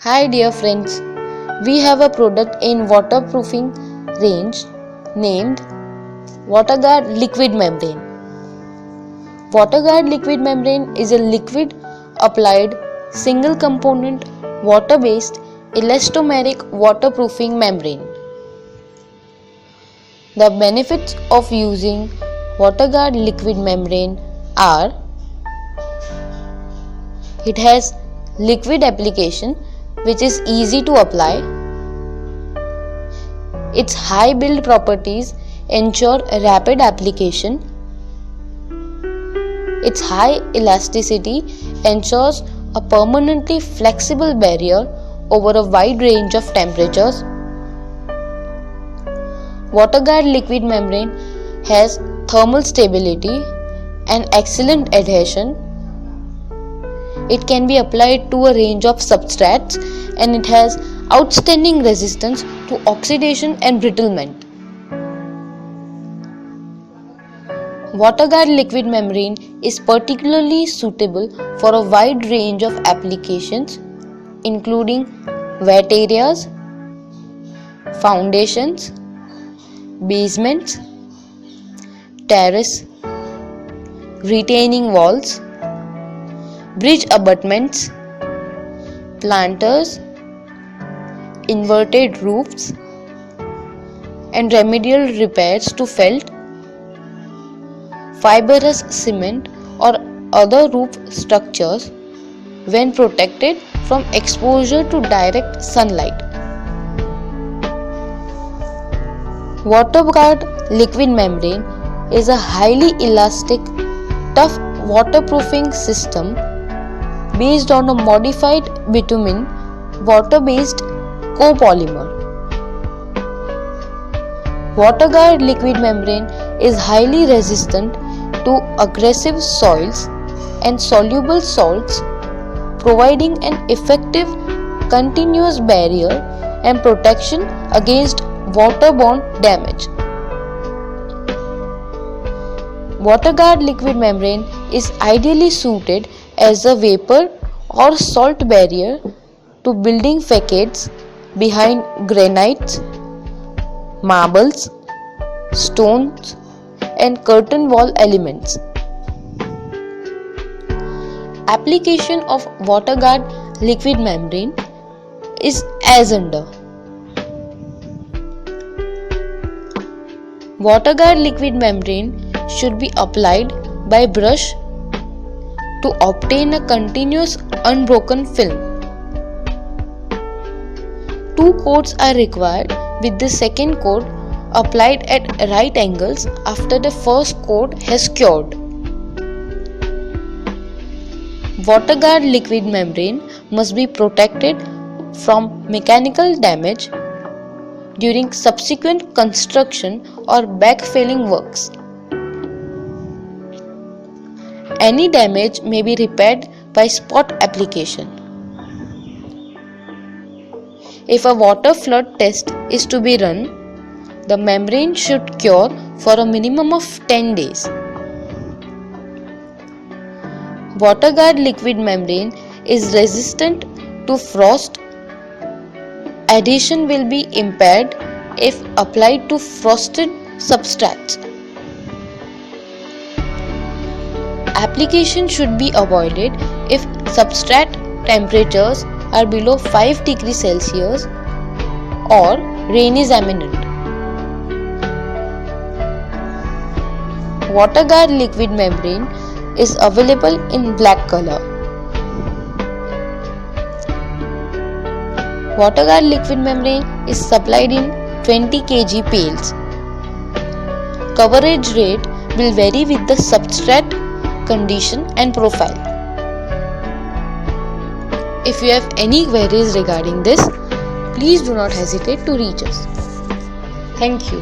Hi dear friends, we have a product in waterproofing range named WaterGuard Liquid Membrane. WaterGuard Liquid Membrane is a liquid applied single component water based elastomeric waterproofing membrane. The benefits of using WaterGuard Liquid Membrane are: it has liquid application which is easy to apply. Its high build properties ensure rapid application. Its high elasticity ensures a permanently flexible barrier over a wide range of temperatures. WaterGuard liquid membrane has thermal stability and excellent adhesion. It can be applied to a range of substrates and it has outstanding resistance to oxidation and brittlement. WaterGuard liquid membrane is particularly suitable for a wide range of applications including wet areas, foundations, basements, terrace, retaining walls, bridge abutments, planters, inverted roofs, and remedial repairs to felt, fibrous cement or other roof structures when protected from exposure to direct sunlight. WaterGuard liquid membrane is a highly elastic, tough waterproofing system based on a modified bitumen water-based copolymer. WaterGuard liquid membrane is highly resistant to aggressive soils and soluble salts, providing an effective continuous barrier and protection against waterborne damage. WaterGuard liquid membrane is ideally suited as a vapor or salt barrier to building facades behind granites, marbles, stones, and curtain wall elements. Application of WaterGuard liquid membrane is as under. WaterGuard liquid membrane should be applied by brush to obtain a continuous unbroken film. 2 coats are required, with the second coat applied at right angles after the first coat has cured. WaterGuard liquid membrane must be protected from mechanical damage during subsequent construction or backfilling works. Any damage may be repaired by spot application. If a water flood test is to be run, the membrane should cure for a minimum of 10 days. WaterGuard liquid membrane is resistant to frost. Adhesion will be impaired if applied to frosted substrates. Application should be avoided if substrate temperatures are below 5 degrees Celsius or rain is imminent. WaterGuard liquid membrane is available in black color. WaterGuard liquid membrane is supplied in 20 kg pails. Coverage rate will vary with the substrate condition and profile. If you have any queries regarding this, please do not hesitate to reach us. Thank you.